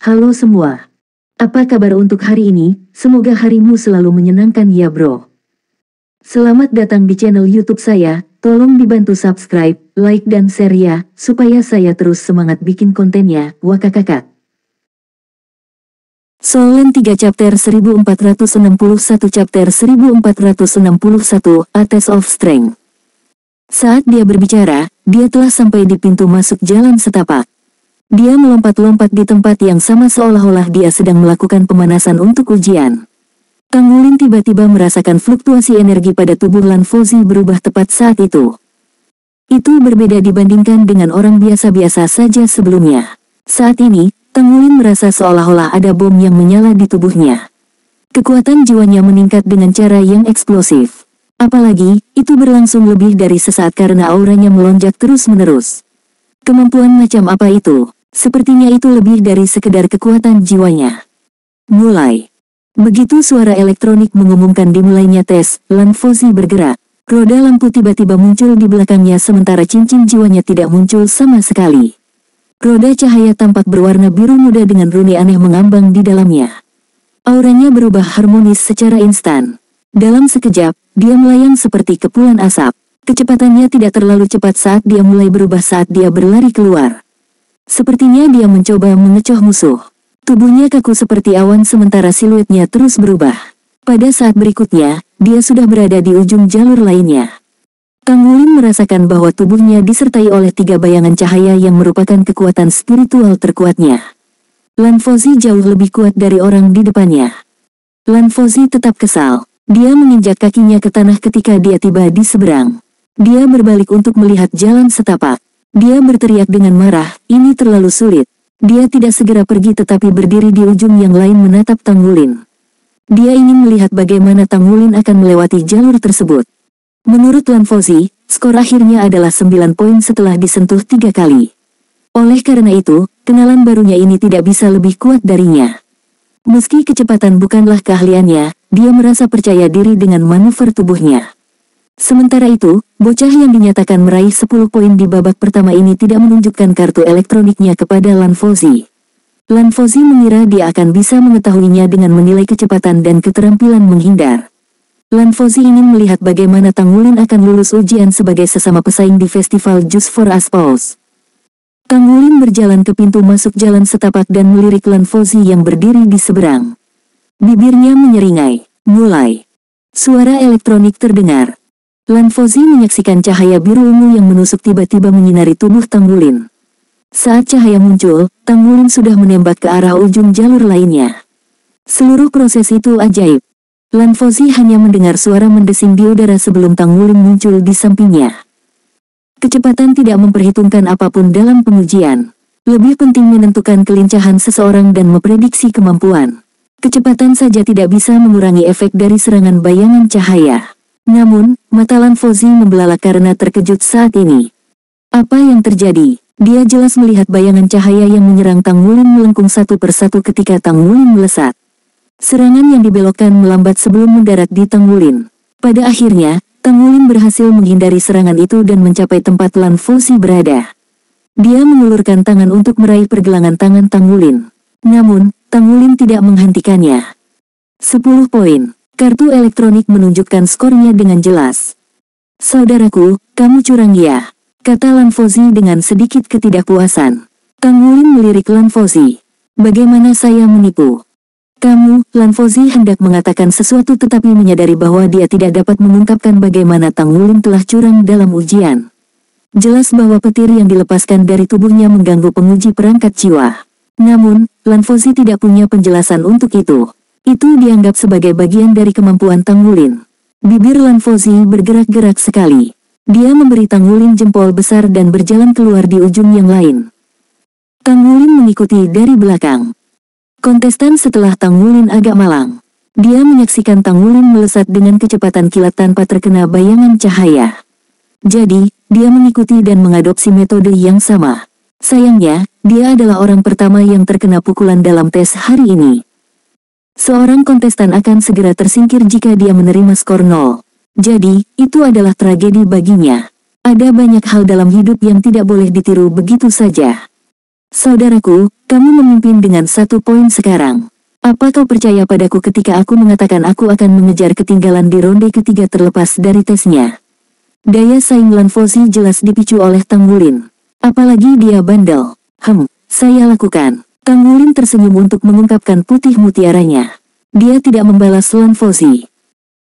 Halo semua. Apa kabar untuk hari ini? Semoga harimu selalu menyenangkan ya bro. Selamat datang di channel YouTube saya. Tolong dibantu subscribe, like dan share ya, supaya saya terus semangat bikin kontennya. Wakakakak. Solen 3 chapter 1461 chapter 1461 A Test of Strength. Saat dia berbicara, dia telah sampai di pintu masuk jalan setapak. Dia melompat-lompat di tempat yang sama seolah-olah dia sedang melakukan pemanasan untuk ujian. Tang Wulin tiba-tiba merasakan fluktuasi energi pada tubuh Lan Fauzi berubah tepat saat itu. Itu berbeda dibandingkan dengan orang biasa-biasa saja sebelumnya. Saat ini, Tang Wulin merasa seolah-olah ada bom yang menyala di tubuhnya. Kekuatan jiwanya meningkat dengan cara yang eksplosif. Apalagi, itu berlangsung lebih dari sesaat karena auranya melonjak terus-menerus. Kemampuan macam apa itu? Sepertinya itu lebih dari sekedar kekuatan jiwanya. Mulai. Begitu suara elektronik mengumumkan dimulainya tes, Lan Fauzi bergerak. Roda lampu tiba-tiba muncul di belakangnya sementara cincin jiwanya tidak muncul sama sekali. Roda cahaya tampak berwarna biru muda dengan runi aneh mengambang di dalamnya. Auranya berubah harmonis secara instan. Dalam sekejap, dia melayang seperti kepulan asap. Kecepatannya tidak terlalu cepat saat dia mulai berubah saat dia berlari keluar. Sepertinya dia mencoba mengecoh musuh. Tubuhnya kaku seperti awan sementara siluetnya terus berubah. Pada saat berikutnya, dia sudah berada di ujung jalur lainnya. Tang Wulin merasakan bahwa tubuhnya disertai oleh 3 bayangan cahaya yang merupakan kekuatan spiritual terkuatnya. Lan Fauzi jauh lebih kuat dari orang di depannya. Lan Fauzi tetap kesal. Dia menginjak kakinya ke tanah ketika dia tiba di seberang. Dia berbalik untuk melihat jalan setapak. Dia berteriak dengan marah, ini terlalu sulit. Dia tidak segera pergi tetapi berdiri di ujung yang lain menatap Tang Wulin. Dia ingin melihat bagaimana Tang Wulin akan melewati jalur tersebut. Menurut Lan Fauzi, skor akhirnya adalah 9 poin setelah disentuh 3 kali. Oleh karena itu, kenalan barunya ini tidak bisa lebih kuat darinya. Meski kecepatan bukanlah keahliannya, dia merasa percaya diri dengan manuver tubuhnya. Sementara itu, bocah yang dinyatakan meraih 10 poin di babak pertama ini tidak menunjukkan kartu elektroniknya kepada Lan Fauzi. Lan Fauzi mengira dia akan bisa mengetahuinya dengan menilai kecepatan dan keterampilan menghindar. Lan Fauzi ingin melihat bagaimana Tang Wulin akan lulus ujian sebagai sesama pesaing di festival Just for Aspause. Tang Wulin berjalan ke pintu masuk jalan setapak dan melirik Lan Fauzi yang berdiri di seberang. Bibirnya menyeringai. Mulai. Suara elektronik terdengar. Lan Fauzi menyaksikan cahaya biru ungu yang menusuk tiba-tiba menyinari tubuh Tang Wulin. Saat cahaya muncul, Tang Wulin sudah menembak ke arah ujung jalur lainnya. Seluruh proses itu ajaib. Lan Fauzi hanya mendengar suara mendesing di udara sebelum Tang Wulin muncul di sampingnya. Kecepatan tidak memperhitungkan apapun dalam pengujian. Lebih penting menentukan kelincahan seseorang dan memprediksi kemampuan. Kecepatan saja tidak bisa mengurangi efek dari serangan bayangan cahaya. Namun, mata Lan Fauzi membelalak karena terkejut saat ini. Apa yang terjadi? Dia jelas melihat bayangan cahaya yang menyerang Tang Wulin melengkung satu persatu ketika Tang Wulin melesat. Serangan yang dibelokkan melambat sebelum mendarat di Tang Wulin. Pada akhirnya, Tang Wulin berhasil menghindari serangan itu dan mencapai tempat Lan Fauzi berada. Dia mengulurkan tangan untuk meraih pergelangan tangan Tang Wulin. Namun, Tang Wulin tidak menghentikannya. 10 poin. Kartu elektronik menunjukkan skornya dengan jelas. Saudaraku, kamu curang ya, kata Lan Fauzi dengan sedikit ketidakpuasan. Tang Wulin melirik Lan Fauzi. Bagaimana saya menipu? Kamu, Lan Fauzi hendak mengatakan sesuatu tetapi menyadari bahwa dia tidak dapat mengungkapkan bagaimana Tang Wulin telah curang dalam ujian. Jelas bahwa petir yang dilepaskan dari tubuhnya mengganggu penguji perangkat jiwa. Namun, Lan Fauzi tidak punya penjelasan untuk itu. Itu dianggap sebagai bagian dari kemampuan Tang Wulin. Bibir Lan Fauzi bergerak-gerak sekali. Dia memberi Tang Wulin jempol besar dan berjalan keluar di ujung yang lain. Tang Wulin mengikuti dari belakang. Kontestan setelah Tang Wulin agak malang. Dia menyaksikan Tang Wulin melesat dengan kecepatan kilat tanpa terkena bayangan cahaya. Jadi, dia mengikuti dan mengadopsi metode yang sama. Sayangnya, dia adalah orang pertama yang terkena pukulan dalam tes hari ini. Seorang kontestan akan segera tersingkir jika dia menerima skor 0. Jadi, itu adalah tragedi baginya. Ada banyak hal dalam hidup yang tidak boleh ditiru begitu saja. Saudaraku, kamu memimpin dengan 1 poin sekarang. Apa kau percaya padaku ketika aku mengatakan aku akan mengejar ketinggalan di ronde ketiga terlepas dari tesnya? Daya saing Lan Fozi jelas dipicu oleh Tang Wulin. Apalagi dia bandel. Saya lakukan. Tang Wulin tersenyum untuk mengungkapkan putih mutiaranya. Dia tidak membalas Lan Fozi.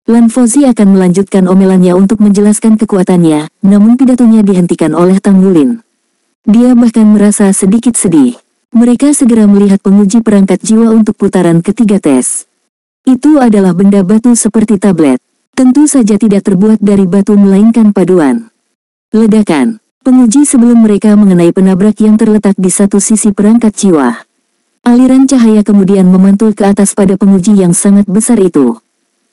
Lan Fozi akan melanjutkan omelannya untuk menjelaskan kekuatannya, namun pidatonya dihentikan oleh Tang Wulin. Dia bahkan merasa sedikit sedih. Mereka segera melihat penguji perangkat jiwa untuk putaran ketiga tes. Itu adalah benda batu seperti tablet. Tentu saja tidak terbuat dari batu melainkan paduan. Ledakan. Penguji sebelum mereka mengenai penabrak yang terletak di satu sisi perangkat jiwa. Aliran cahaya kemudian memantul ke atas pada penguji yang sangat besar itu.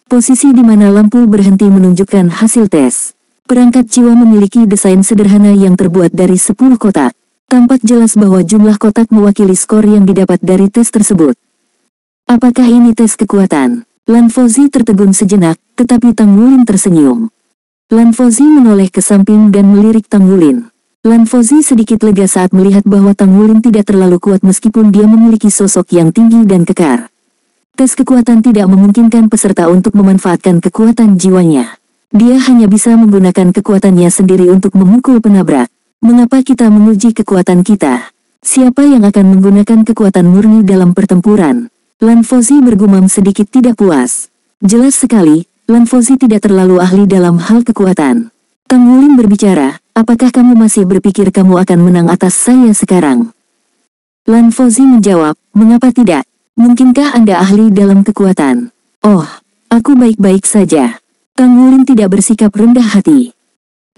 Posisi di mana lampu berhenti menunjukkan hasil tes. Perangkat jiwa memiliki desain sederhana yang terbuat dari 10 kotak. Tampak jelas bahwa jumlah kotak mewakili skor yang didapat dari tes tersebut. Apakah ini tes kekuatan? Lan Fozi tertegun sejenak, tetapi Tang Wulin tersenyum. Lan Fozi menoleh ke samping dan melirik Tang Wulin. Lan Fozi sedikit lega saat melihat bahwa Tang Wulin tidak terlalu kuat meskipun dia memiliki sosok yang tinggi dan kekar. Tes kekuatan tidak memungkinkan peserta untuk memanfaatkan kekuatan jiwanya. Dia hanya bisa menggunakan kekuatannya sendiri untuk memukul penabrak. Mengapa kita menguji kekuatan kita? Siapa yang akan menggunakan kekuatan murni dalam pertempuran? Lan Fozi bergumam sedikit tidak puas. Jelas sekali, Lan Fozi tidak terlalu ahli dalam hal kekuatan. Tang Wulin berbicara, apakah kamu masih berpikir kamu akan menang atas saya sekarang? Lan Fozi menjawab, mengapa tidak? Mungkinkah Anda ahli dalam kekuatan? Oh, aku baik-baik saja. Tang Wulin tidak bersikap rendah hati.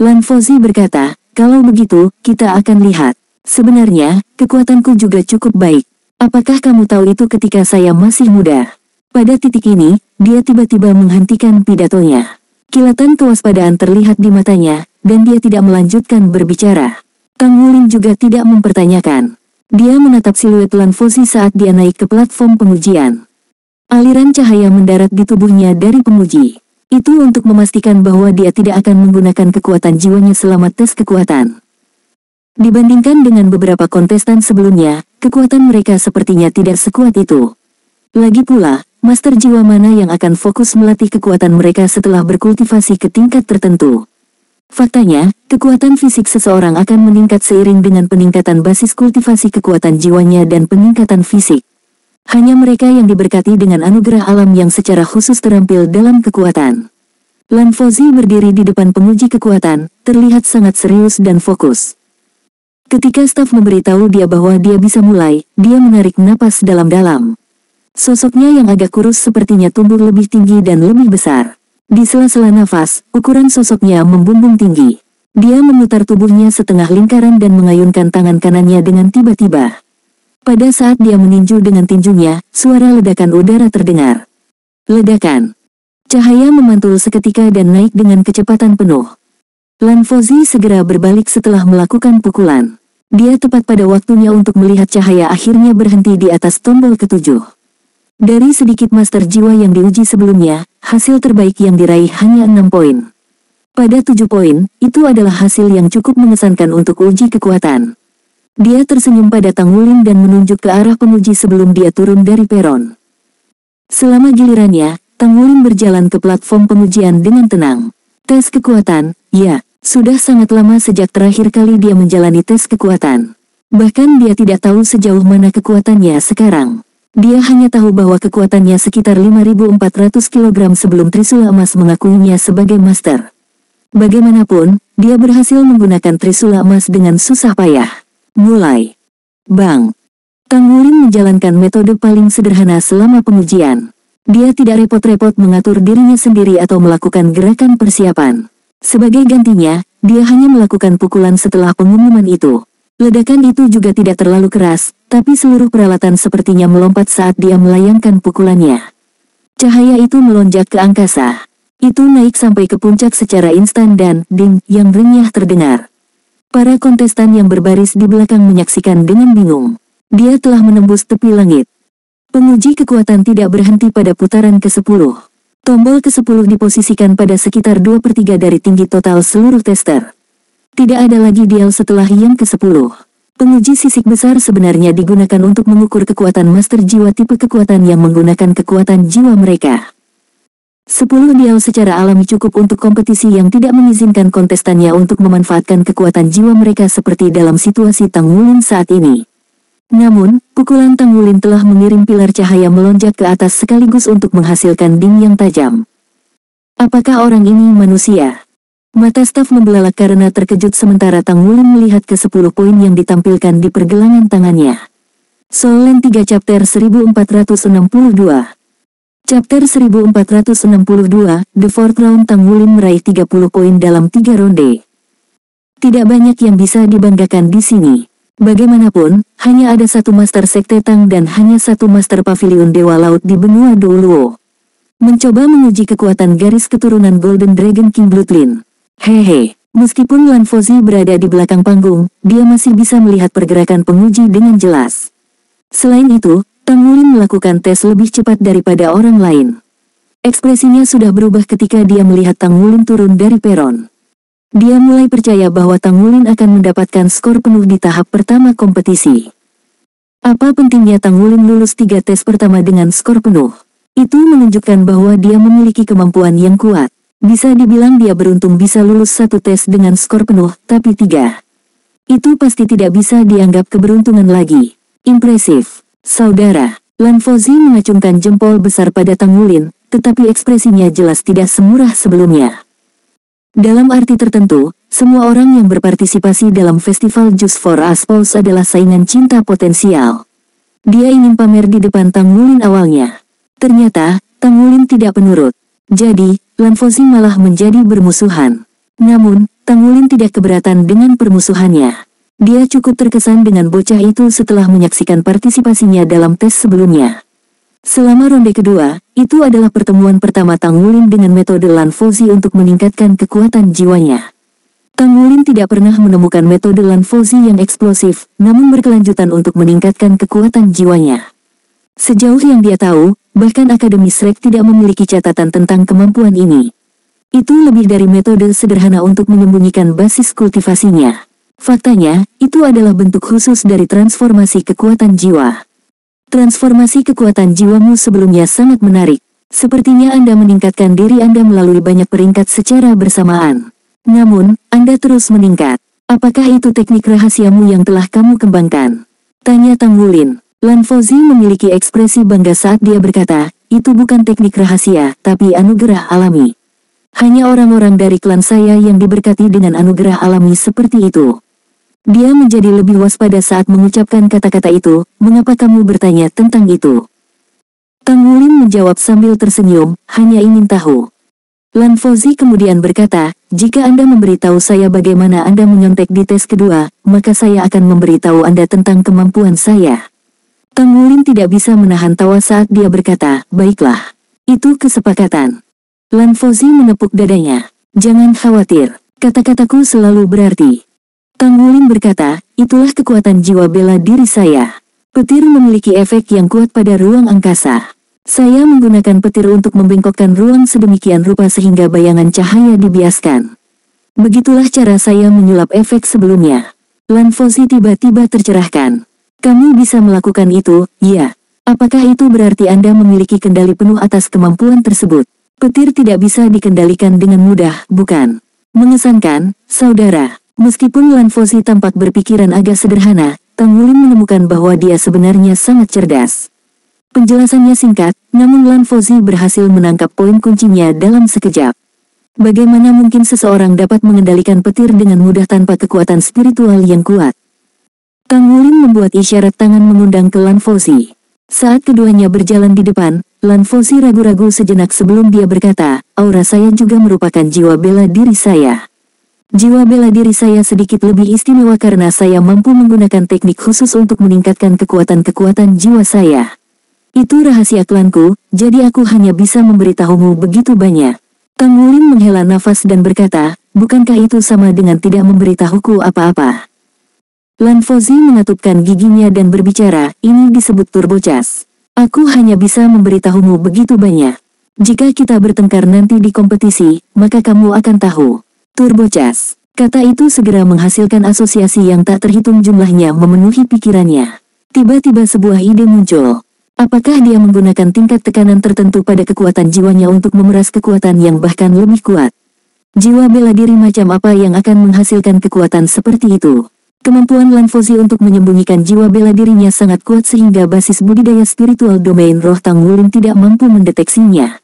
Lan Fozi berkata, kalau begitu, kita akan lihat. Sebenarnya, kekuatanku juga cukup baik. Apakah kamu tahu itu ketika saya masih muda? Pada titik ini, dia tiba-tiba menghentikan pidatonya. Kilatan kewaspadaan terlihat di matanya, dan dia tidak melanjutkan berbicara. Tang Wulin juga tidak mempertanyakan. Dia menatap siluet Lan Fozi saat dia naik ke platform pengujian. Aliran cahaya mendarat di tubuhnya dari penguji. Itu untuk memastikan bahwa dia tidak akan menggunakan kekuatan jiwanya selama tes kekuatan. Dibandingkan dengan beberapa kontestan sebelumnya, kekuatan mereka sepertinya tidak sekuat itu. Lagi pula, master jiwa mana yang akan fokus melatih kekuatan mereka setelah berkultivasi ke tingkat tertentu? Faktanya, kekuatan fisik seseorang akan meningkat seiring dengan peningkatan basis kultivasi kekuatan jiwanya dan peningkatan fisik. Hanya mereka yang diberkati dengan anugerah alam yang secara khusus terampil dalam kekuatan. Lan Fozi berdiri di depan penguji kekuatan, terlihat sangat serius dan fokus. Ketika staf memberitahu dia bahwa dia bisa mulai, dia menarik napas dalam-dalam. Sosoknya yang agak kurus sepertinya tumbuh lebih tinggi dan lebih besar. Di sela-sela nafas, ukuran sosoknya membumbung tinggi. Dia memutar tubuhnya setengah lingkaran dan mengayunkan tangan kanannya dengan tiba-tiba. Pada saat dia meninju dengan tinjunya, suara ledakan udara terdengar. Ledakan. Cahaya memantul seketika dan naik dengan kecepatan penuh. Lan Fozi segera berbalik setelah melakukan pukulan. Dia tepat pada waktunya untuk melihat cahaya akhirnya berhenti di atas tombol ketujuh. Dari sedikit master jiwa yang diuji sebelumnya, hasil terbaik yang diraih hanya 6 poin. Pada 7 poin, itu adalah hasil yang cukup mengesankan untuk uji kekuatan. Dia tersenyum pada Tang Wulin dan menunjuk ke arah penguji sebelum dia turun dari peron. Selama gilirannya, Tang Wulin berjalan ke platform pengujian dengan tenang. Tes kekuatan, ya, sudah sangat lama sejak terakhir kali dia menjalani tes kekuatan. Bahkan dia tidak tahu sejauh mana kekuatannya sekarang. Dia hanya tahu bahwa kekuatannya sekitar 5.400 kg sebelum Trisula Emas mengakuinya sebagai master. Bagaimanapun, dia berhasil menggunakan Trisula Emas dengan susah payah. Mulai. Bang. Tang Wulin menjalankan metode paling sederhana selama pengujian. Dia tidak repot-repot mengatur dirinya sendiri atau melakukan gerakan persiapan. Sebagai gantinya, dia hanya melakukan pukulan setelah pengumuman itu. Ledakan itu juga tidak terlalu keras, tapi seluruh peralatan sepertinya melompat saat dia melayangkan pukulannya. Cahaya itu melonjak ke angkasa. Itu naik sampai ke puncak secara instan dan ding yang renyah terdengar. Para kontestan yang berbaris di belakang menyaksikan dengan bingung. Dia telah menembus tepi langit. Penguji kekuatan tidak berhenti pada putaran ke-10. Tombol ke-10 diposisikan pada sekitar 2/3 dari tinggi total seluruh tester. Tidak ada lagi dial setelah yang ke-10. Penguji sisik besar sebenarnya digunakan untuk mengukur kekuatan master jiwa tipe kekuatan yang menggunakan kekuatan jiwa mereka. 10 Diao secara alami cukup untuk kompetisi yang tidak mengizinkan kontestannya untuk memanfaatkan kekuatan jiwa mereka seperti dalam situasi Tang Wulin saat ini. Namun, pukulan Tang Wulin telah mengirim pilar cahaya melonjak ke atas sekaligus untuk menghasilkan ding yang tajam. Apakah orang ini manusia? Mata staf membelalak karena terkejut sementara Tang Wulin melihat ke 10 poin yang ditampilkan di pergelangan tangannya. Soul Land 3 Chapter 1462 Chapter 1462, The Fourth Round. Tang Wulin meraih 30 poin dalam 3 ronde. Tidak banyak yang bisa dibanggakan di sini. Bagaimanapun, hanya ada satu Master Sekte Tang dan hanya satu Master Pavilion Dewa Laut di benua Douluo. Mencoba menguji kekuatan garis keturunan Golden Dragon King Bloodline. Hehe, meskipun Lan Fozhi berada di belakang panggung, dia masih bisa melihat pergerakan penguji dengan jelas. Selain itu, Tang Wulin melakukan tes lebih cepat daripada orang lain. Ekspresinya sudah berubah ketika dia melihat Tang Wulin turun dari peron. Dia mulai percaya bahwa Tang Wulin akan mendapatkan skor penuh di tahap pertama kompetisi. Apa pentingnya Tang Wulin lulus 3 tes pertama dengan skor penuh? Itu menunjukkan bahwa dia memiliki kemampuan yang kuat. Bisa dibilang dia beruntung bisa lulus 1 tes dengan skor penuh, tapi 3. Itu pasti tidak bisa dianggap keberuntungan lagi. Impresif. Saudara, Lan Fozhi mengacungkan jempol besar pada Tang Wulin, tetapi ekspresinya jelas tidak semurah sebelumnya. Dalam arti tertentu, semua orang yang berpartisipasi dalam festival Just for Us Pulse adalah saingan cinta potensial. Dia ingin pamer di depan Tang Wulin awalnya. Ternyata, Tang Wulin tidak penurut. Jadi, Lan Fozhi malah menjadi bermusuhan. Namun, Tang Wulin tidak keberatan dengan permusuhannya. Dia cukup terkesan dengan bocah itu setelah menyaksikan partisipasinya dalam tes sebelumnya. Selama ronde kedua, itu adalah pertemuan pertama Tang Wulin dengan metode Lan Fozhi untuk meningkatkan kekuatan jiwanya. Tang Wulin tidak pernah menemukan metode Lan Fozhi yang eksplosif, namun berkelanjutan untuk meningkatkan kekuatan jiwanya. Sejauh yang dia tahu, bahkan Akademi Shrek tidak memiliki catatan tentang kemampuan ini. Itu lebih dari metode sederhana untuk menyembunyikan basis kultivasinya. Faktanya, itu adalah bentuk khusus dari transformasi kekuatan jiwa. Transformasi kekuatan jiwamu sebelumnya sangat menarik. Sepertinya Anda meningkatkan diri Anda melalui banyak peringkat secara bersamaan. Namun, Anda terus meningkat. Apakah itu teknik rahasiamu yang telah kamu kembangkan? Tanya Tang Wulin. Lan Fozhi memiliki ekspresi bangga saat dia berkata, itu bukan teknik rahasia, tapi anugerah alami. Hanya orang-orang dari klan saya yang diberkati dengan anugerah alami seperti itu. Dia menjadi lebih waspada saat mengucapkan kata-kata itu, mengapa kamu bertanya tentang itu? Tang Wulin menjawab sambil tersenyum, hanya ingin tahu. Lan Fozhi kemudian berkata, jika Anda memberitahu saya bagaimana Anda menyontek di tes kedua, maka saya akan memberitahu Anda tentang kemampuan saya. Tang Wulin tidak bisa menahan tawa saat dia berkata, baiklah. Itu kesepakatan. Lan Fozhi menepuk dadanya. Jangan khawatir, kata-kataku selalu berarti. Tang Wulin berkata, itulah kekuatan jiwa bela diri saya. Petir memiliki efek yang kuat pada ruang angkasa. Saya menggunakan petir untuk membengkokkan ruang sedemikian rupa sehingga bayangan cahaya dibiaskan. Begitulah cara saya menyulap efek sebelumnya. Lan Fozhi tiba-tiba tercerahkan. Kamu bisa melakukan itu, ya. Apakah itu berarti Anda memiliki kendali penuh atas kemampuan tersebut? Petir tidak bisa dikendalikan dengan mudah, bukan? Mengesankan, saudara. Meskipun Lan Fozhi tampak berpikiran agak sederhana, Tang Wulin menemukan bahwa dia sebenarnya sangat cerdas. Penjelasannya singkat, namun Lan Fozhi berhasil menangkap poin kuncinya dalam sekejap. Bagaimana mungkin seseorang dapat mengendalikan petir dengan mudah tanpa kekuatan spiritual yang kuat? Tang Wulin membuat isyarat tangan mengundang ke Lan Fozhi. Saat keduanya berjalan di depan, Lan Fozhi ragu-ragu sejenak sebelum dia berkata, aura saya juga merupakan jiwa bela diri saya. Jiwa bela diri saya sedikit lebih istimewa karena saya mampu menggunakan teknik khusus untuk meningkatkan kekuatan-kekuatan jiwa saya. Itu rahasia klanku, jadi aku hanya bisa memberitahumu begitu banyak. Tang Wulin menghela nafas dan berkata, bukankah itu sama dengan tidak memberitahuku apa-apa? Lan Fozhi mengatupkan giginya dan berbicara, ini disebut turbocas. Aku hanya bisa memberitahumu begitu banyak. Jika kita bertengkar nanti di kompetisi, maka kamu akan tahu. Turbocas. Kata itu segera menghasilkan asosiasi yang tak terhitung jumlahnya memenuhi pikirannya. Tiba-tiba sebuah ide muncul. Apakah dia menggunakan tingkat tekanan tertentu pada kekuatan jiwanya untuk memeras kekuatan yang bahkan lebih kuat? Jiwa bela diri macam apa yang akan menghasilkan kekuatan seperti itu? Kemampuan Lan Fozi untuk menyembunyikan jiwa bela dirinya sangat kuat sehingga basis budidaya spiritual domain roh Tang Wulin tidak mampu mendeteksinya.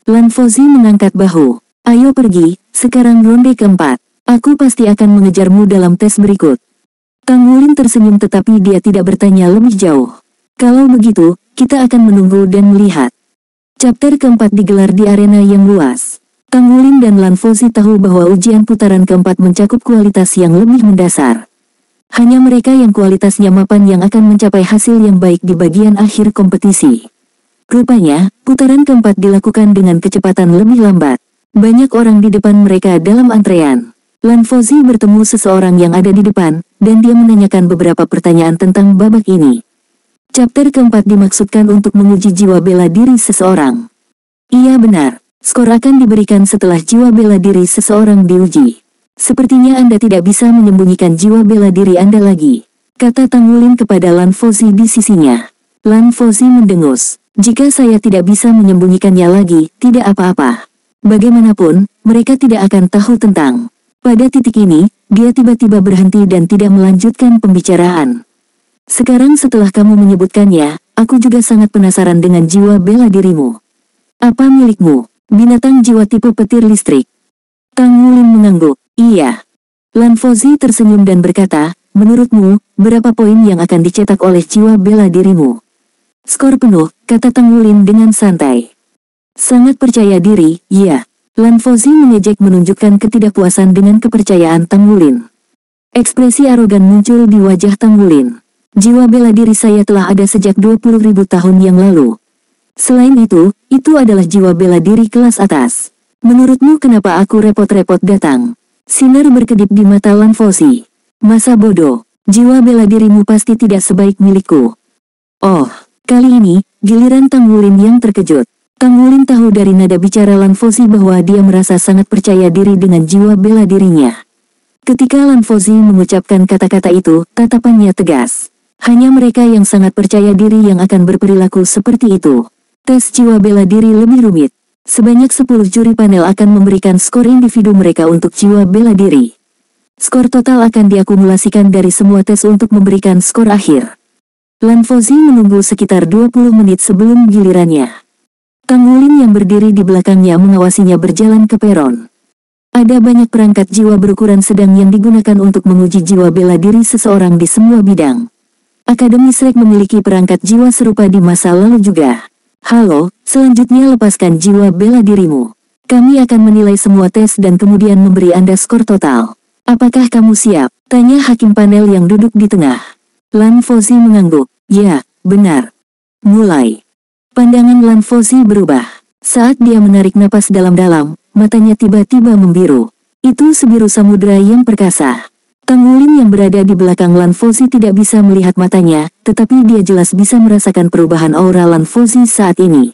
Lan Fozi mengangkat bahu. Ayo pergi, sekarang ronde keempat. Aku pasti akan mengejarmu dalam tes berikut. Tang Wulin tersenyum tetapi dia tidak bertanya lebih jauh. Kalau begitu, kita akan menunggu dan melihat. Chapter keempat digelar di arena yang luas. Tang Wulin dan Lan Fozi tahu bahwa ujian putaran keempat mencakup kualitas yang lebih mendasar. Hanya mereka yang kualitasnya mapan yang akan mencapai hasil yang baik di bagian akhir kompetisi. Rupanya, putaran keempat dilakukan dengan kecepatan lebih lambat. Banyak orang di depan mereka dalam antrean. Lan Fozi bertemu seseorang yang ada di depan, dan dia menanyakan beberapa pertanyaan tentang babak ini. Chapter keempat dimaksudkan untuk menguji jiwa bela diri seseorang. Iya benar, skor akan diberikan setelah jiwa bela diri seseorang diuji. Sepertinya Anda tidak bisa menyembunyikan jiwa bela diri Anda lagi, kata Tang Wulin kepada Lan Fozi di sisinya. Lan Fozi mendengus, jika saya tidak bisa menyembunyikannya lagi, tidak apa-apa. Bagaimanapun, mereka tidak akan tahu tentang. Pada titik ini, dia tiba-tiba berhenti dan tidak melanjutkan pembicaraan. Sekarang setelah kamu menyebutkannya, aku juga sangat penasaran dengan jiwa bela dirimu. Apa milikmu? Binatang jiwa tipe petir listrik. Tang Wulin mengangguk. Iya. Lan Fozi tersenyum dan berkata, menurutmu, berapa poin yang akan dicetak oleh jiwa bela dirimu? Skor penuh, kata Tang Wulin dengan santai. Sangat percaya diri, iya. Lan Fozi mengejek menunjukkan ketidakpuasan dengan kepercayaan Tang Wulin. Ekspresi arogan muncul di wajah Tang Wulin. Jiwa bela diri saya telah ada sejak 20.000 tahun yang lalu. Selain itu adalah jiwa bela diri kelas atas. Menurutmu kenapa aku repot-repot datang? Sinar berkedip di mata Lan Fozi. Masa bodoh, jiwa bela dirimu pasti tidak sebaik milikku. Oh, kali ini, giliran Tang Wulin yang terkejut. Tang Wulin tahu dari nada bicara Lan Fozi bahwa dia merasa sangat percaya diri dengan jiwa bela dirinya. Ketika Lan Fozi mengucapkan kata-kata itu, tatapannya tegas. Hanya mereka yang sangat percaya diri yang akan berperilaku seperti itu. Tes jiwa bela diri lebih rumit. Sebanyak 10 juri panel akan memberikan skor individu mereka untuk jiwa bela diri. Skor total akan diakumulasikan dari semua tes untuk memberikan skor akhir. Lan Fozi menunggu sekitar 20 menit sebelum gilirannya. Tang Wulin yang berdiri di belakangnya mengawasinya berjalan ke peron. Ada banyak perangkat jiwa berukuran sedang yang digunakan untuk menguji jiwa bela diri seseorang di semua bidang. Akademi Shrek memiliki perangkat jiwa serupa di masa lalu juga. Halo, selanjutnya lepaskan jiwa bela dirimu. Kami akan menilai semua tes dan kemudian memberi Anda skor total. Apakah kamu siap? Tanya hakim panel yang duduk di tengah. Lan Fozi mengangguk. Ya, benar. Mulai. Pandangan Lan Fozi berubah. Saat dia menarik napas dalam-dalam, matanya tiba-tiba membiru. Itu sebiru samudera yang perkasa. Tang Wulin yang berada di belakang Lan Fozi tidak bisa melihat matanya, tetapi dia jelas bisa merasakan perubahan aura Lan Fozi saat ini.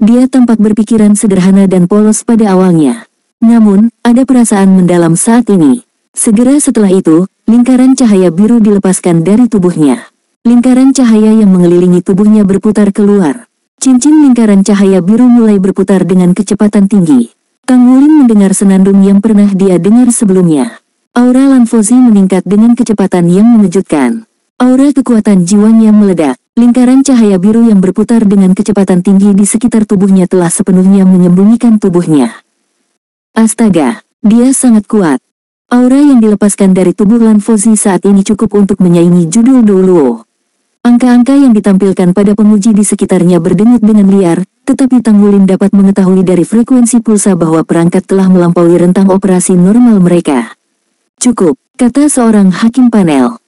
Dia tampak berpikiran sederhana dan polos pada awalnya. Namun, ada perasaan mendalam saat ini. Segera setelah itu, lingkaran cahaya biru dilepaskan dari tubuhnya. Lingkaran cahaya yang mengelilingi tubuhnya berputar keluar. Cincin lingkaran cahaya biru mulai berputar dengan kecepatan tinggi. Tang Wulin mendengar senandung yang pernah dia dengar sebelumnya. Aura Lan Fozi meningkat dengan kecepatan yang mengejutkan. Aura kekuatan jiwanya meledak. Lingkaran cahaya biru yang berputar dengan kecepatan tinggi di sekitar tubuhnya telah sepenuhnya menyembunyikan tubuhnya. Astaga, dia sangat kuat. Aura yang dilepaskan dari tubuh Lan Fozi saat ini cukup untuk menyaingi judul Douluo. Angka-angka yang ditampilkan pada penguji di sekitarnya berdenyut dengan liar, tetapi Tang Wulin dapat mengetahui dari frekuensi pulsa bahwa perangkat telah melampaui rentang operasi normal mereka. Cukup, kata seorang hakim panel.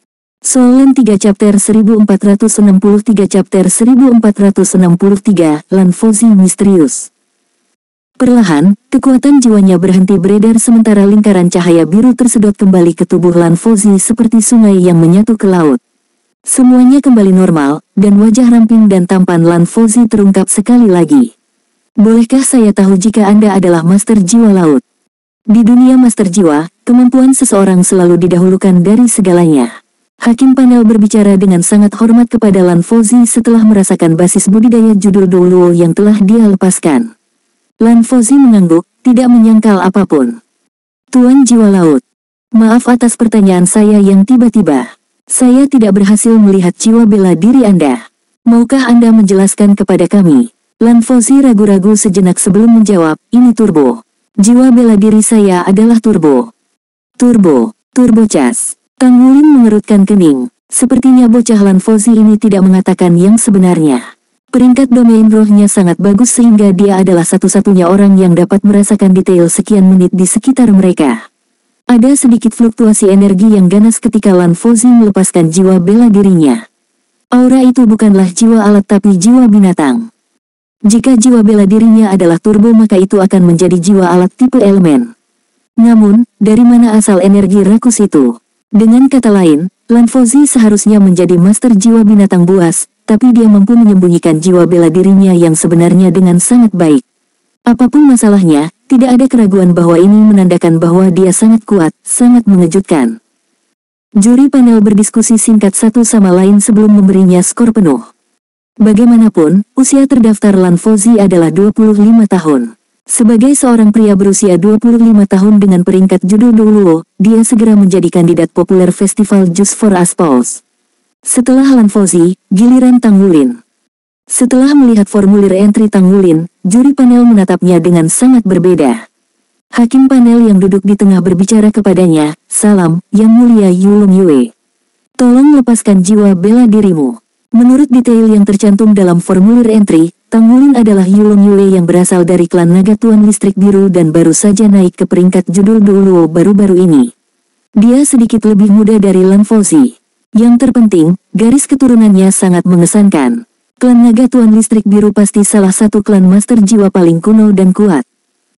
Solen 3 chapter 1463 chapter 1463, Lan Fozi misterius. Perlahan, kekuatan jiwanya berhenti beredar sementara lingkaran cahaya biru tersedot kembali ke tubuh Lan Fozi seperti sungai yang menyatu ke laut. Semuanya kembali normal, dan wajah ramping dan tampan Lan Fozi terungkap sekali lagi. Bolehkah saya tahu jika Anda adalah Master Jiwa Laut? Di dunia Master Jiwa, Kemampuan seseorang selalu didahulukan dari segalanya. Hakim panel berbicara dengan sangat hormat kepada Lan Fauzi setelah merasakan basis budidaya judul Douluo yang telah dia lepaskan. Lan Fauzi mengangguk, tidak menyangkal apapun. Tuan Jiwa Laut, maaf atas pertanyaan saya yang tiba-tiba. Saya tidak berhasil melihat jiwa bela diri Anda. Maukah Anda menjelaskan kepada kami? Lan Fauzi ragu-ragu sejenak sebelum menjawab, ini turbo. Jiwa bela diri saya adalah turbo. Turbo cas. Tang Wulin mengerutkan kening. Sepertinya bocah Lan Fauzi ini tidak mengatakan yang sebenarnya. Peringkat domain rohnya sangat bagus sehingga dia adalah satu-satunya orang yang dapat merasakan detail sekian menit di sekitar mereka. Ada sedikit fluktuasi energi yang ganas ketika Lan Fauzi melepaskan jiwa bela dirinya. Aura itu bukanlah jiwa alat tapi jiwa binatang. Jika jiwa bela dirinya adalah turbo maka itu akan menjadi jiwa alat tipe elemen. Namun, dari mana asal energi rakus itu? Dengan kata lain, Lan Fauzi seharusnya menjadi master jiwa binatang buas, tapi dia mampu menyembunyikan jiwa bela dirinya yang sebenarnya dengan sangat baik. Apapun masalahnya, tidak ada keraguan bahwa ini menandakan bahwa dia sangat kuat, sangat mengejutkan. Juri panel berdiskusi singkat satu sama lain sebelum memberinya skor penuh. Bagaimanapun, usia terdaftar Lan Fauzi adalah 25 tahun. Sebagai seorang pria berusia 25 tahun dengan peringkat judul Douluo, dia segera menjadi kandidat populer festival Just for Aspals. Setelah Lan Fauzi, giliran Tang Wulin. Setelah melihat formulir entry Tang Wulin, juri panel menatapnya dengan sangat berbeda. Hakim panel yang duduk di tengah berbicara kepadanya, "Salam, Yang Mulia Yulong Yue. Tolong lepaskan jiwa bela dirimu." Menurut detail yang tercantum dalam formulir entry, Tang Wulin adalah Yulong Yue yang berasal dari klan naga Tuan Listrik Biru dan baru saja naik ke peringkat judul Douluo baru-baru ini. Dia sedikit lebih muda dari Lan Fauzi. Yang terpenting, garis keturunannya sangat mengesankan. Klan naga Tuan Listrik Biru pasti salah satu klan master jiwa paling kuno dan kuat.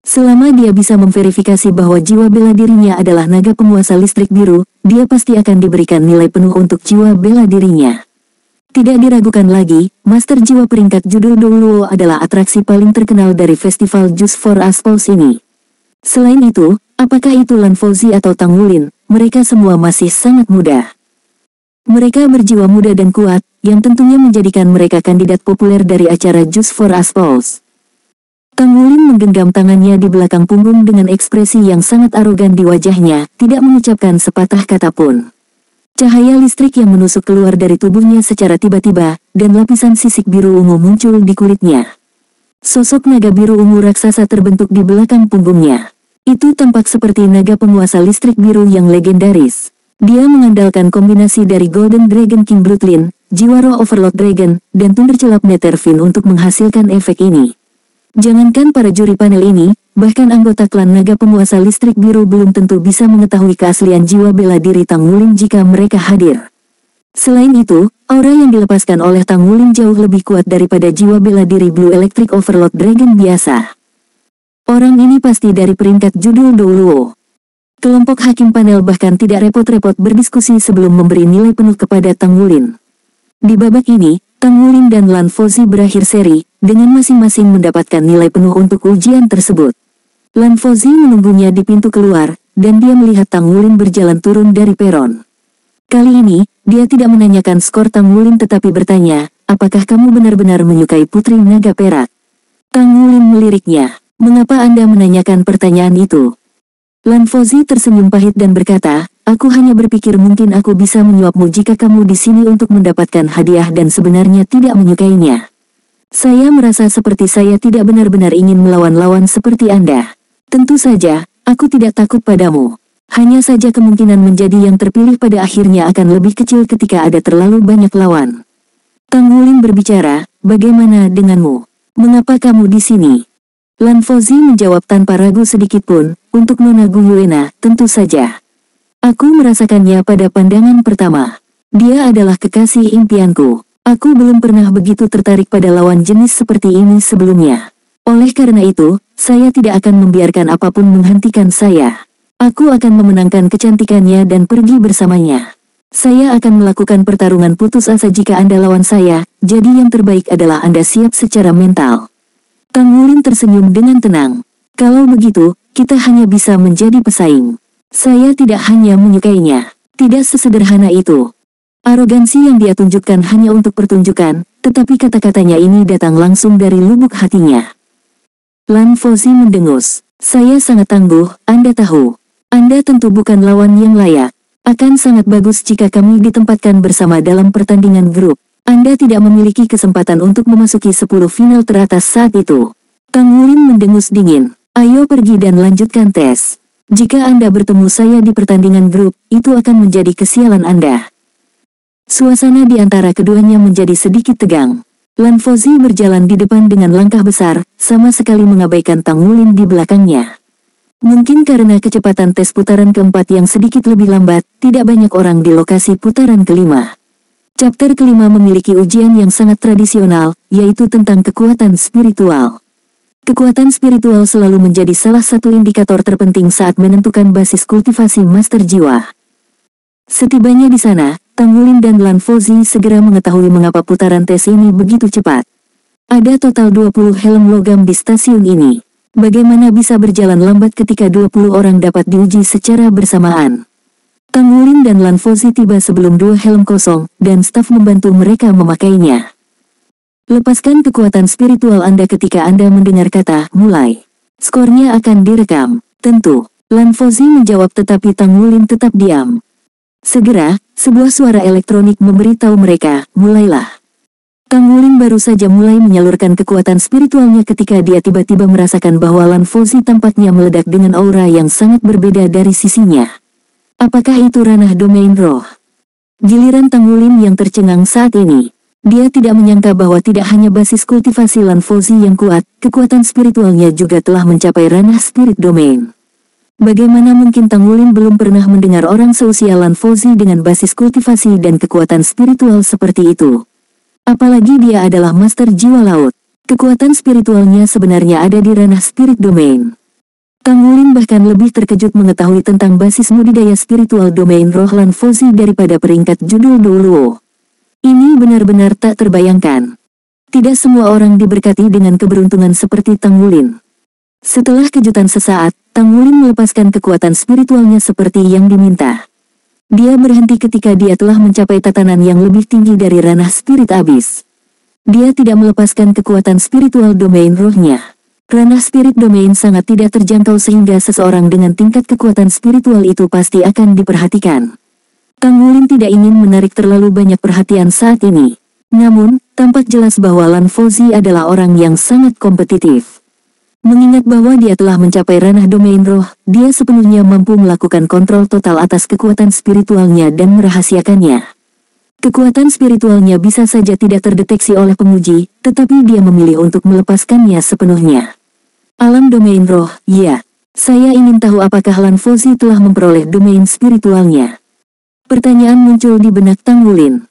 Selama dia bisa memverifikasi bahwa jiwa bela dirinya adalah naga penguasa listrik biru, dia pasti akan diberikan nilai penuh untuk jiwa bela dirinya. Tidak diragukan lagi, master jiwa peringkat judul Douluo adalah atraksi paling terkenal dari festival Just for Aspals ini. Selain itu, apakah itu Lan Fauzi atau Tang Wulin, mereka semua masih sangat muda. Mereka berjiwa muda dan kuat, yang tentunya menjadikan mereka kandidat populer dari acara Just for Aspals. Tang Wulin menggenggam tangannya di belakang punggung dengan ekspresi yang sangat arogan di wajahnya, tidak mengucapkan sepatah kata pun. Cahaya listrik yang menusuk keluar dari tubuhnya secara tiba-tiba, dan lapisan sisik biru ungu muncul di kulitnya. Sosok naga biru ungu raksasa terbentuk di belakang punggungnya. Itu tampak seperti naga penguasa listrik biru yang legendaris. Dia mengandalkan kombinasi dari Golden Dragon King Bloodline, jiwa roh Overlord Dragon, dan Thundercelap Netherfin untuk menghasilkan efek ini. Jangankan para juri panel ini, bahkan anggota klan naga penguasa listrik biru belum tentu bisa mengetahui keaslian jiwa bela diri Tang Wulin jika mereka hadir. Selain itu, aura yang dilepaskan oleh Tang Wulin jauh lebih kuat daripada jiwa bela diri Blue Electric Overlord Dragon biasa. Orang ini pasti dari peringkat judul Douluo. Kelompok hakim panel bahkan tidak repot-repot berdiskusi sebelum memberi nilai penuh kepada Tang Wulin. Di babak ini, Tang Wulin dan Lan Fauzi berakhir seri, dengan masing-masing mendapatkan nilai penuh untuk ujian tersebut. Lan Fauzi menunggunya di pintu keluar, dan dia melihat Tang Wulin berjalan turun dari peron. Kali ini, dia tidak menanyakan skor Tang Wulin tetapi bertanya, "Apakah kamu benar-benar menyukai Putri Naga Perak?" Tang Wulin meliriknya, "Mengapa Anda menanyakan pertanyaan itu?" Lan Fauzi tersenyum pahit dan berkata, "Aku hanya berpikir mungkin aku bisa menyuapmu jika kamu di sini untuk mendapatkan hadiah dan sebenarnya tidak menyukainya. Saya merasa seperti saya tidak benar-benar ingin melawan-lawan seperti Anda. Tentu saja, aku tidak takut padamu. Hanya saja kemungkinan menjadi yang terpilih pada akhirnya akan lebih kecil ketika ada terlalu banyak lawan." Tang Wulin berbicara, "Bagaimana denganmu? Mengapa kamu di sini?" Lan Fauzi menjawab tanpa ragu sedikitpun, "Untuk Nona Guyuena, tentu saja. Aku merasakannya pada pandangan pertama. Dia adalah kekasih impianku. Aku belum pernah begitu tertarik pada lawan jenis seperti ini sebelumnya. Oleh karena itu, saya tidak akan membiarkan apapun menghentikan saya. Aku akan memenangkan kecantikannya dan pergi bersamanya. Saya akan melakukan pertarungan putus asa jika Anda lawan saya, jadi yang terbaik adalah Anda siap secara mental." Tang Wulin tersenyum dengan tenang. "Kalau begitu, kita hanya bisa menjadi pesaing. Saya tidak hanya menyukainya. Tidak sesederhana itu. Arogansi yang dia tunjukkan hanya untuk pertunjukan, tetapi kata-katanya ini datang langsung dari lubuk hatinya. Lan Fauzi mendengus. Saya sangat tangguh, Anda tahu. Anda tentu bukan lawan yang layak. Akan sangat bagus jika kami ditempatkan bersama dalam pertandingan grup. Anda tidak memiliki kesempatan untuk memasuki 10 final teratas saat itu. Tang Wulin mendengus dingin. Ayo pergi dan lanjutkan tes. Jika Anda bertemu saya di pertandingan grup, itu akan menjadi kesialan Anda. Suasana di antara keduanya menjadi sedikit tegang. Lan Fauzi berjalan di depan dengan langkah besar, sama sekali mengabaikan Tang Wulin di belakangnya. Mungkin karena kecepatan tes putaran keempat yang sedikit lebih lambat, tidak banyak orang di lokasi putaran kelima. Chapter kelima memiliki ujian yang sangat tradisional, yaitu tentang kekuatan spiritual. Kekuatan spiritual selalu menjadi salah satu indikator terpenting saat menentukan basis kultivasi master jiwa. Setibanya di sana, Tang Wulin dan Lan Fauzi segera mengetahui mengapa putaran tes ini begitu cepat. Ada total 20 helm logam di stasiun ini. Bagaimana bisa berjalan lambat ketika 20 orang dapat diuji secara bersamaan? Tang Wulin dan Lan Fauzi tiba sebelum 2 helm kosong, dan staf membantu mereka memakainya. Lepaskan kekuatan spiritual Anda ketika Anda mendengar kata mulai. Skornya akan direkam. Tentu. Lan Fauzi menjawab tetapi Tang Wulin tetap diam. Segera, sebuah suara elektronik memberitahu mereka, mulailah. Tang Wulin baru saja mulai menyalurkan kekuatan spiritualnya ketika dia tiba-tiba merasakan bahwa Lan Fauzi tampaknya meledak dengan aura yang sangat berbeda dari sisinya. Apakah itu ranah domain roh? Giliran Tang Wulin yang tercengang saat ini. Dia tidak menyangka bahwa tidak hanya basis kultivasi Lan Fauzi yang kuat, kekuatan spiritualnya juga telah mencapai ranah spirit domain. Bagaimana mungkin Tang Wulin belum pernah mendengar orang seusia Lan Fauzi dengan basis kultivasi dan kekuatan spiritual seperti itu? Apalagi dia adalah master jiwa laut. Kekuatan spiritualnya sebenarnya ada di ranah spirit domain. Tang Wulin bahkan lebih terkejut mengetahui tentang basis budidaya spiritual domain roh Lan Fauzi daripada peringkat judul Douluo. Ini benar-benar tak terbayangkan. Tidak semua orang diberkati dengan keberuntungan seperti Tang Wulin. Setelah kejutan sesaat, Tang Wulin melepaskan kekuatan spiritualnya seperti yang diminta. Dia berhenti ketika dia telah mencapai tatanan yang lebih tinggi dari ranah spirit abis. Dia tidak melepaskan kekuatan spiritual domain rohnya. Ranah spirit domain sangat tidak terjangkau sehingga seseorang dengan tingkat kekuatan spiritual itu pasti akan diperhatikan. Tang Wulin tidak ingin menarik terlalu banyak perhatian saat ini. Namun, tampak jelas bahwa Lan Fauzi adalah orang yang sangat kompetitif. Mengingat bahwa dia telah mencapai ranah domain roh, dia sepenuhnya mampu melakukan kontrol total atas kekuatan spiritualnya dan merahasiakannya. Kekuatan spiritualnya bisa saja tidak terdeteksi oleh penguji, tetapi dia memilih untuk melepaskannya sepenuhnya. Alam domain roh, ya. Saya ingin tahu apakah Lan Fauzi telah memperoleh domain spiritualnya. Pertanyaan muncul di benak Tang Wulin.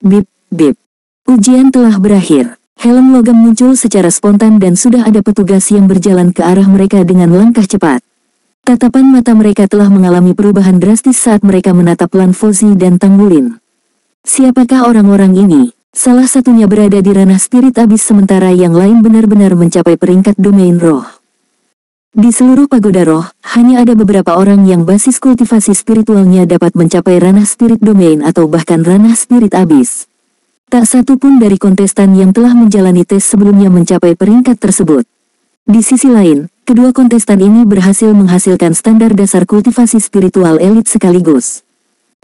Bip, bip. Ujian telah berakhir. Helm logam muncul secara spontan dan sudah ada petugas yang berjalan ke arah mereka dengan langkah cepat. Tatapan mata mereka telah mengalami perubahan drastis saat mereka menatap Lan Fauzi dan Tang Wulin. Siapakah orang-orang ini? Salah satunya berada di ranah spirit abis sementara yang lain benar-benar mencapai peringkat domain roh. Di seluruh pagoda roh, hanya ada beberapa orang yang basis kultivasi spiritualnya dapat mencapai ranah spirit domain atau bahkan ranah spirit abis. Tak satu pun dari kontestan yang telah menjalani tes sebelumnya mencapai peringkat tersebut. Di sisi lain, kedua kontestan ini berhasil menghasilkan standar dasar kultivasi spiritual elit sekaligus.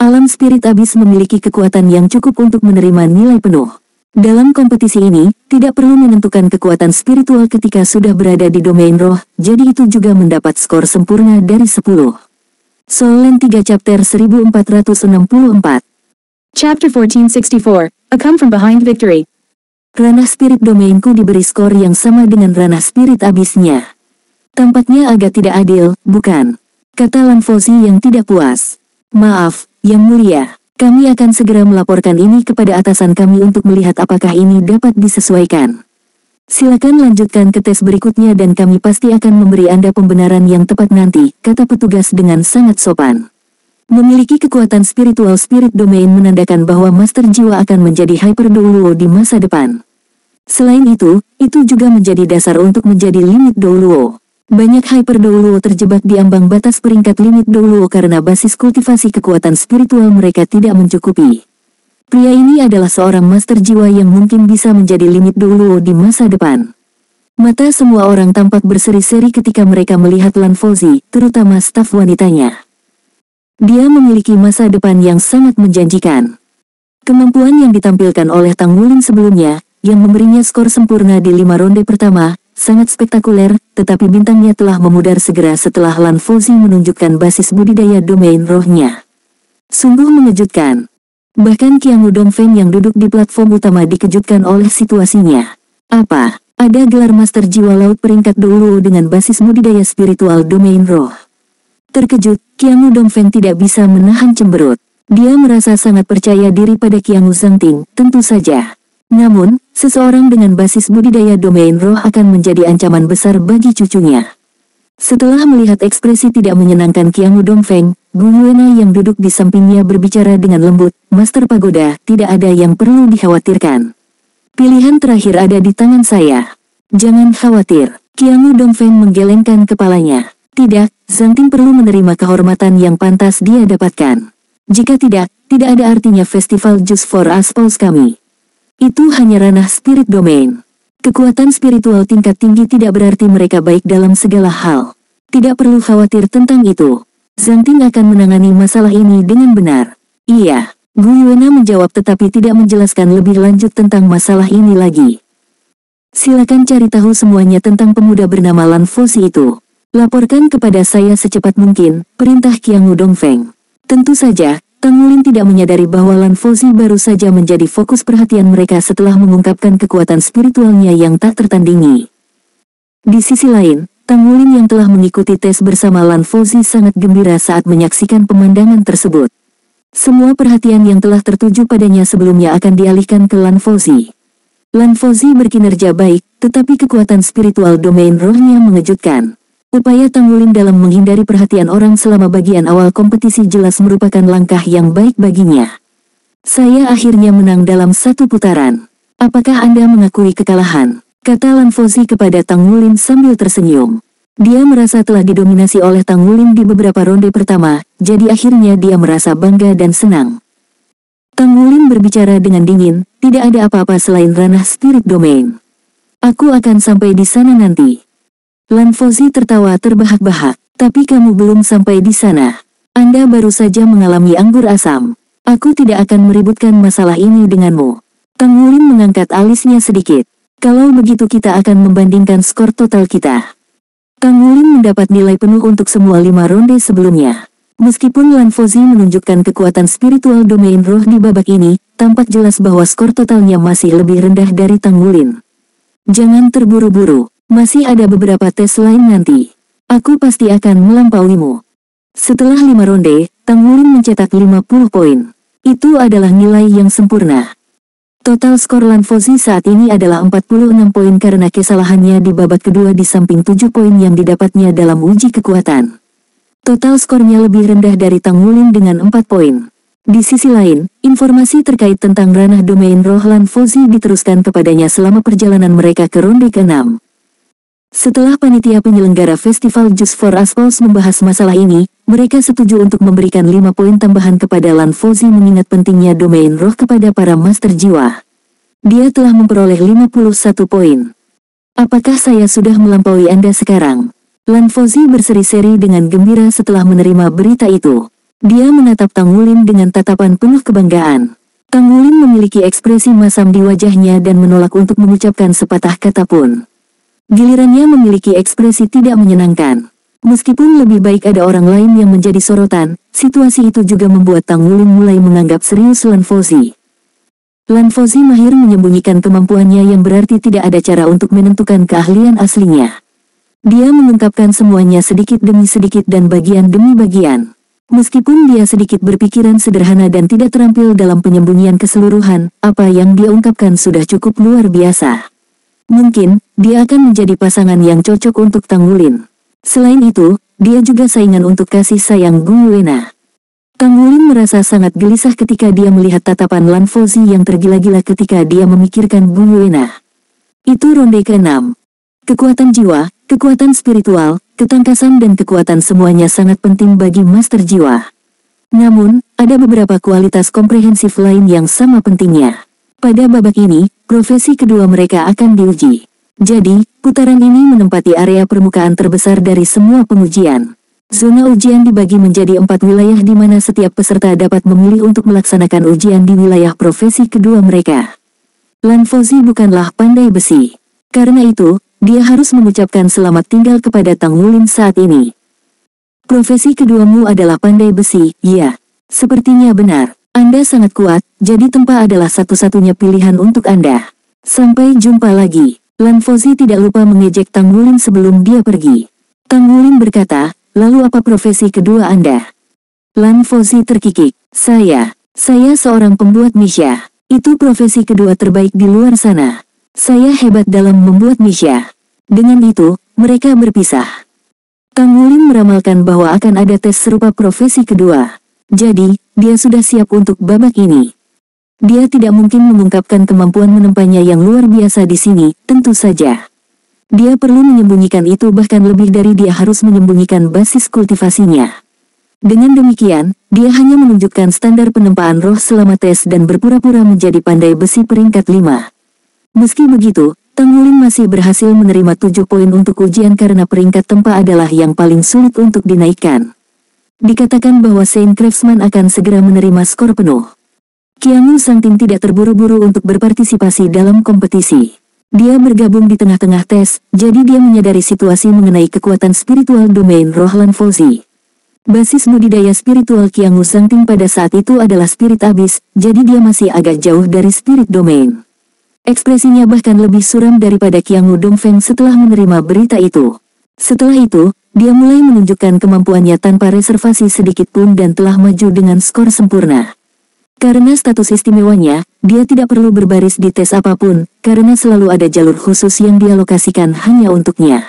Alam spirit abis memiliki kekuatan yang cukup untuk menerima nilai penuh. Dalam kompetisi ini, tidak perlu menentukan kekuatan spiritual ketika sudah berada di domain roh, jadi itu juga mendapat skor sempurna dari 10. Soul Land 3 Chapter 1464 Chapter 1464, A Come From Behind Victory. Ranah spirit domainku diberi skor yang sama dengan ranah spirit abisnya. Tampaknya agak tidak adil, bukan? Kata Lan Fauzi yang tidak puas. Maaf, Yang Mulia. Kami akan segera melaporkan ini kepada atasan kami untuk melihat apakah ini dapat disesuaikan. Silakan lanjutkan ke tes berikutnya dan kami pasti akan memberi Anda pembenaran yang tepat nanti, kata petugas dengan sangat sopan. Memiliki kekuatan spiritual spirit domain menandakan bahwa master jiwa akan menjadi hyper Douluo di masa depan. Selain itu juga menjadi dasar untuk menjadi limit Douluo. Banyak Hyper Douluo terjebak di ambang batas peringkat limit Douluo karena basis kultivasi kekuatan spiritual mereka tidak mencukupi. Pria ini adalah seorang master jiwa yang mungkin bisa menjadi limit Douluo di masa depan. Mata semua orang tampak berseri-seri ketika mereka melihat Lan Fauzi, terutama staf wanitanya. Dia memiliki masa depan yang sangat menjanjikan. Kemampuan yang ditampilkan oleh Tang Wulin sebelumnya, yang memberinya skor sempurna di 5 ronde pertama, sangat spektakuler, tetapi bintangnya telah memudar segera setelah Lan Fauzi menunjukkan basis budidaya domain rohnya. Sungguh mengejutkan. Bahkan Qiangu Dongfeng yang duduk di platform utama dikejutkan oleh situasinya. Apa? Ada gelar Master Jiwa Laut peringkat Douluo dengan basis budidaya spiritual domain roh. Terkejut, Qiangu Dongfeng tidak bisa menahan cemberut. Dia merasa sangat percaya diri pada Qiangu Zhangting, tentu saja. Namun, seseorang dengan basis budidaya domain roh akan menjadi ancaman besar bagi cucunya. Setelah melihat ekspresi tidak menyenangkan Qiangu Dongfeng, Gu Yuena yang duduk di sampingnya berbicara dengan lembut, Master Pagoda, tidak ada yang perlu dikhawatirkan. Pilihan terakhir ada di tangan saya. Jangan khawatir. Qiangu Dongfeng menggelengkan kepalanya. Tidak, Zhangting perlu menerima kehormatan yang pantas dia dapatkan. Jika tidak, tidak ada artinya festival Juice for Aspals kami. Itu hanya ranah spirit domain. Kekuatan spiritual tingkat tinggi tidak berarti mereka baik dalam segala hal. Tidak perlu khawatir tentang itu. Zhangting akan menangani masalah ini dengan benar. Iya. Gu Yuena menjawab tetapi tidak menjelaskan lebih lanjut tentang masalah ini lagi. Silakan cari tahu semuanya tentang pemuda bernama Lan Fauzi itu. Laporkan kepada saya secepat mungkin, perintah Qiangu Dongfeng. Tentu saja, Tang Wulin tidak menyadari bahwa Lan Fauzi baru saja menjadi fokus perhatian mereka setelah mengungkapkan kekuatan spiritualnya yang tak tertandingi. Di sisi lain, Tang Wulin yang telah mengikuti tes bersama Lan Fauzi sangat gembira saat menyaksikan pemandangan tersebut. Semua perhatian yang telah tertuju padanya sebelumnya akan dialihkan ke Lan Fauzi. Lan Fauzi berkinerja baik, tetapi kekuatan spiritual domain rohnya mengejutkan. Upaya Tang Wulin dalam menghindari perhatian orang selama bagian awal kompetisi jelas merupakan langkah yang baik baginya. Saya akhirnya menang dalam 1 putaran. Apakah Anda mengakui kekalahan? Kata Lan Fauzi kepada Tang Wulin sambil tersenyum. Dia merasa telah didominasi oleh Tang Wulin di beberapa ronde pertama, jadi akhirnya dia merasa bangga dan senang. Tang Wulin berbicara dengan dingin, tidak ada apa-apa selain ranah spirit domain. Aku akan sampai di sana nanti. Lan Fauzi tertawa terbahak-bahak, tapi kamu belum sampai di sana. Anda baru saja mengalami anggur asam. Aku tidak akan meributkan masalah ini denganmu. Tang Wulin mengangkat alisnya sedikit. Kalau begitu kita akan membandingkan skor total kita. Tang Wulin mendapat nilai penuh untuk semua 5 ronde sebelumnya. Meskipun Lan Fauzi menunjukkan kekuatan spiritual domain roh di babak ini, tampak jelas bahwa skor totalnya masih lebih rendah dari Tang Wulin. Jangan terburu-buru, masih ada beberapa tes lain nanti. Aku pasti akan melampauimu. Setelah 5 ronde, Tang Wulin mencetak 50 poin. Itu adalah nilai yang sempurna. Total skor Lan Fauzi saat ini adalah 46 poin karena kesalahannya di babak kedua di samping 7 poin yang didapatnya dalam uji kekuatan. Total skornya lebih rendah dari Tang Wulin dengan 4 poin. Di sisi lain, informasi terkait tentang ranah domain roh Lan Fauzi diteruskan kepadanya selama perjalanan mereka ke ronde ke-6. Setelah panitia penyelenggara festival Juice for Aspals membahas masalah ini, mereka setuju untuk memberikan 5 poin tambahan kepada Lan Fauzi mengingat pentingnya domain roh kepada para master jiwa. Dia telah memperoleh 51 poin. Apakah saya sudah melampaui Anda sekarang? Lan Fauzi berseri-seri dengan gembira setelah menerima berita itu. Dia menatap Tang Wulin dengan tatapan penuh kebanggaan. Tang Wulin memiliki ekspresi masam di wajahnya dan menolak untuk mengucapkan sepatah kata pun. Gilirannya memiliki ekspresi tidak menyenangkan. Meskipun lebih baik ada orang lain yang menjadi sorotan, situasi itu juga membuat Tang Wulin mulai menganggap serius Lan Fauzi. Lan Fauzi mahir menyembunyikan kemampuannya yang berarti tidak ada cara untuk menentukan keahlian aslinya. Dia mengungkapkan semuanya sedikit demi sedikit dan bagian demi bagian. Meskipun dia sedikit berpikiran sederhana dan tidak terampil dalam penyembunyian keseluruhan, apa yang dia ungkapkan sudah cukup luar biasa. Mungkin, dia akan menjadi pasangan yang cocok untuk Tang Wulin. Selain itu, dia juga saingan untuk kasih sayang Gu Yuena. Tang Wulin merasa sangat gelisah ketika dia melihat tatapan Lan Fauzi yang tergila-gila ketika dia memikirkan Gu Yuena. Itu ronde ke-6. Kekuatan jiwa, kekuatan spiritual, ketangkasan dan kekuatan semuanya sangat penting bagi master jiwa. Namun, ada beberapa kualitas komprehensif lain yang sama pentingnya. Pada babak ini, profesi kedua mereka akan diuji. Jadi, putaran ini menempati area permukaan terbesar dari semua pengujian. Zona ujian dibagi menjadi 4 wilayah di mana setiap peserta dapat memilih untuk melaksanakan ujian di wilayah profesi kedua mereka. Lan Fauzi bukanlah pandai besi. Karena itu, dia harus mengucapkan selamat tinggal kepada Tang Wulin saat ini. Profesi keduamu adalah pandai besi, ya. Sepertinya benar. Anda sangat kuat, jadi tempa adalah satu-satunya pilihan untuk Anda. Sampai jumpa lagi. Lan Fauzi tidak lupa mengejek Tang Wulin sebelum dia pergi. Tang Wulin berkata, lalu apa profesi kedua Anda? Lan Fauzi terkikik. Saya seorang pembuat misya. Itu profesi kedua terbaik di luar sana. Saya hebat dalam membuat misya. Dengan itu, mereka berpisah. Tang Wulin meramalkan bahwa akan ada tes serupa profesi kedua. Jadi, dia sudah siap untuk babak ini. Dia tidak mungkin mengungkapkan kemampuan menempanya yang luar biasa di sini, tentu saja. Dia perlu menyembunyikan itu, bahkan lebih dari dia harus menyembunyikan basis kultivasinya. Dengan demikian, dia hanya menunjukkan standar penempaan roh selama tes dan berpura-pura menjadi pandai besi peringkat 5. Meski begitu, Tang Wulin masih berhasil menerima 7 poin untuk ujian karena peringkat tempa adalah yang paling sulit untuk dinaikkan. Dikatakan bahwa Saint Craftsman akan segera menerima skor penuh. Qiangu Sangting tidak terburu-buru untuk berpartisipasi dalam kompetisi. Dia bergabung di tengah-tengah tes, jadi dia menyadari situasi mengenai kekuatan spiritual domain roh Lan Fauzi. Basis budidaya spiritual Qiangu Sangting pada saat itu adalah spirit abyss, jadi dia masih agak jauh dari spirit domain. Ekspresinya bahkan lebih suram daripada Qiangu Dongfeng setelah menerima berita itu. Setelah itu, dia mulai menunjukkan kemampuannya tanpa reservasi sedikit pun dan telah maju dengan skor sempurna. Karena status istimewanya, dia tidak perlu berbaris di tes apapun, karena selalu ada jalur khusus yang dialokasikan hanya untuknya.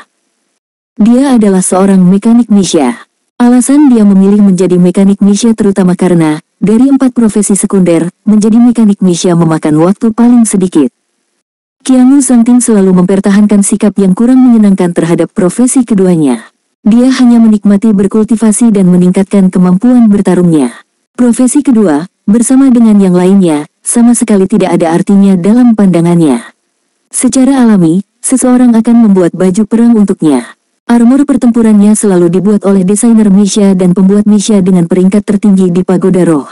Dia adalah seorang mekanik misya. Alasan dia memilih menjadi mekanik misya terutama karena, dari 4 profesi sekunder, menjadi mekanik misya memakan waktu paling sedikit. Qiangu Sangting selalu mempertahankan sikap yang kurang menyenangkan terhadap profesi keduanya. Dia hanya menikmati berkultivasi dan meningkatkan kemampuan bertarungnya. Profesi kedua, bersama dengan yang lainnya, sama sekali tidak ada artinya dalam pandangannya. Secara alami, seseorang akan membuat baju perang untuknya. Armor pertempurannya selalu dibuat oleh desainer misya dan pembuat misya dengan peringkat tertinggi di pagoda roh.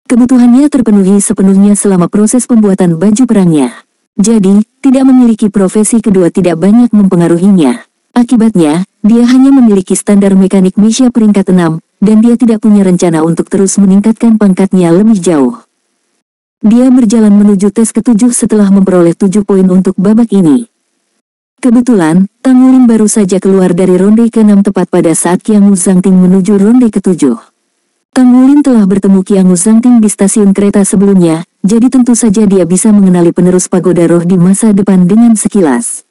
Kebutuhannya terpenuhi sepenuhnya selama proses pembuatan baju perangnya. Jadi, tidak memiliki profesi kedua tidak banyak mempengaruhinya. Akibatnya, dia hanya memiliki standar mekanik misya peringkat 6, dan dia tidak punya rencana untuk terus meningkatkan pangkatnya lebih jauh. Dia berjalan menuju tes ke-7 setelah memperoleh 7 poin untuk babak ini. Kebetulan, Tang Wulin baru saja keluar dari ronde ke-6 tepat pada saat Qiangu Sangting menuju ronde ke-7. Tang Wulin telah bertemu Qiangu Sangting di stasiun kereta sebelumnya, jadi tentu saja dia bisa mengenali penerus pagoda roh di masa depan dengan sekilas.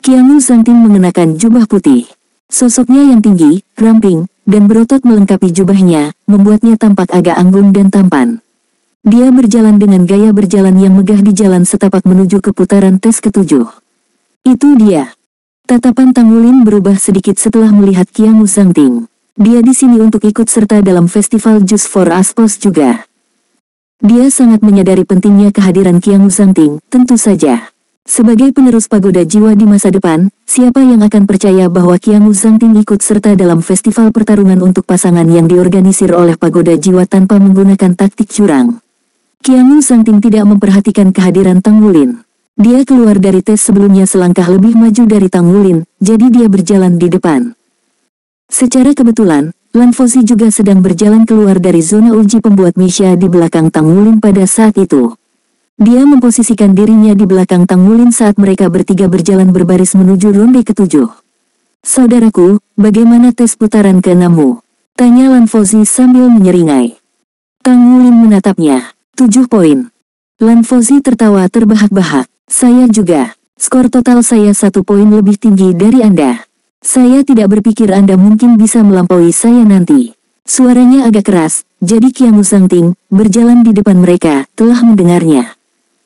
Qiangu Sangting mengenakan jubah putih. Sosoknya yang tinggi, ramping, dan berotot melengkapi jubahnya, membuatnya tampak agak anggun dan tampan. Dia berjalan dengan gaya berjalan yang megah di jalan setapak menuju ke putaran tes ke-7. Itu dia. Tatapan Tang Wulin berubah sedikit setelah melihat Qiangu Sangting. Dia di sini untuk ikut serta dalam festival Juice for Aspos juga. Dia sangat menyadari pentingnya kehadiran Qiangu Sangting, tentu saja. Sebagai penerus pagoda jiwa di masa depan, siapa yang akan percaya bahwa Qiangu Sangting ikut serta dalam festival pertarungan untuk pasangan yang diorganisir oleh pagoda jiwa tanpa menggunakan taktik curang? Qiangu Sangting tidak memperhatikan kehadiran Tang Wulin. Dia keluar dari tes sebelumnya selangkah lebih maju dari Tang Wulin, jadi dia berjalan di depan. Secara kebetulan, Lan Fauzi juga sedang berjalan keluar dari zona uji pembuat misya di belakang Tang Wulin pada saat itu. Dia memposisikan dirinya di belakang Tang Wulin saat mereka bertiga berjalan berbaris menuju ronde ke-7. Saudaraku, bagaimana tes putaran ke-6-mu? Tanya Lan Fauzi sambil menyeringai. Tang Wulin menatapnya. 7 poin. Lan Fauzi tertawa terbahak-bahak. Saya juga. Skor total saya 1 poin lebih tinggi dari Anda. Saya tidak berpikir Anda mungkin bisa melampaui saya nanti. Suaranya agak keras, jadi Qiangu Sangting, berjalan di depan mereka, telah mendengarnya.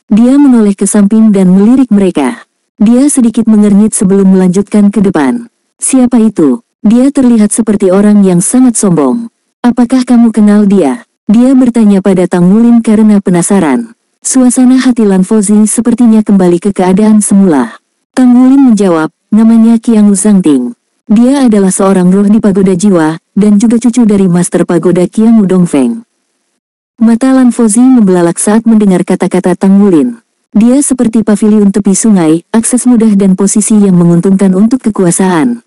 Dia menoleh ke samping dan melirik mereka. Dia sedikit mengernyit sebelum melanjutkan ke depan. Siapa itu? Dia terlihat seperti orang yang sangat sombong. Apakah kamu kenal dia? Dia bertanya pada Tang Wulin karena penasaran. Suasana hati Lan Fauzi sepertinya kembali ke keadaan semula. Tang Wulin menjawab, namanya Qiang Zhangting. Dia adalah seorang roh di pagoda jiwa, dan juga cucu dari Master Pagoda Qiang Dongfeng. Mata Lan Fauzi membelalak saat mendengar kata-kata Tang Wulin. Dia seperti paviliun tepi sungai, akses mudah dan posisi yang menguntungkan untuk kekuasaan.